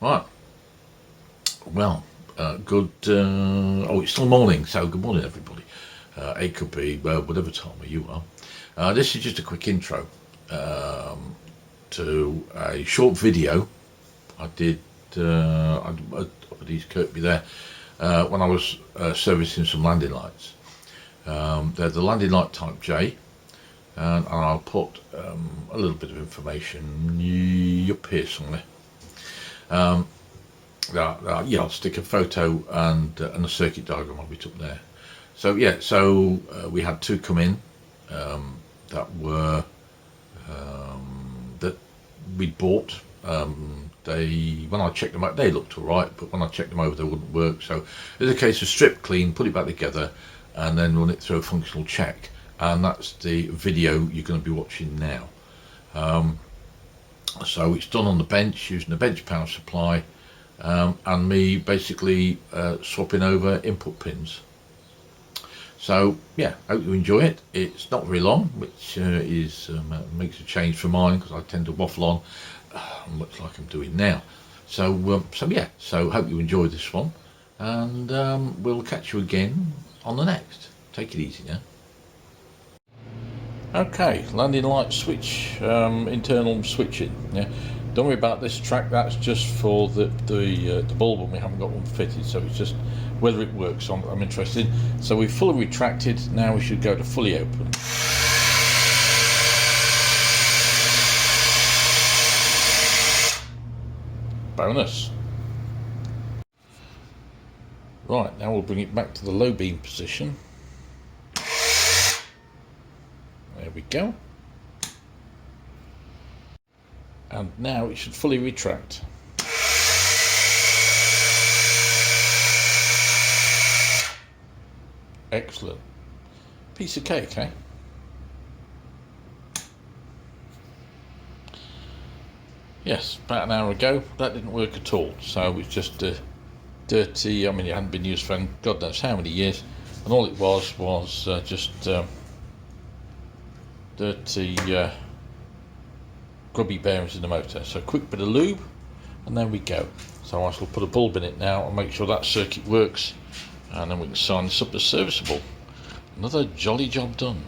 Right. Well, good. It's still morning, so good morning, everybody. It could be whatever time you are. This is just a quick intro to a short video I did. I these Kirkby there when I was servicing some landing lights. They're the landing light Type J, and I'll put a little bit of information up here somewhere. Yeah, I'll stick a photo and a circuit diagram of it up there. So yeah, we had two come in that were that we bought. When I checked them out, they looked all right, but when I checked them over, they wouldn't work. So it's a case of strip clean, put it back together, and then run it through a functional check. And that's the video you're going to be watching now. So it's done on the bench using a bench power supply. And me basically swapping over input pins. So yeah, hope you enjoy it. It's not very long, which makes a change for mine because I tend to waffle on, much like I'm doing now. So hope you enjoy this one, and we'll catch you again on the next. Take it easy now. Okay, landing light switch, internal switching. Yeah. Don't worry about this track, that's just for the bulb, and we haven't got one fitted, so it's just whether it works I'm interested. So we've fully retracted, now we should go to fully open. Bonus. Right, now we'll bring it back to the low beam position. There we go. And now it should fully retract. Excellent. Piece of cake, eh? Yes, about an hour ago, that didn't work at all. So it's just dirty, I mean it hadn't been used for God knows how many years, and all it was just dirty grubby bearings in the motor. So a quick bit of lube, and there we go. So I shall put a bulb in it now and make sure that circuit works, and then we can sign this up as serviceable. Another jolly job done.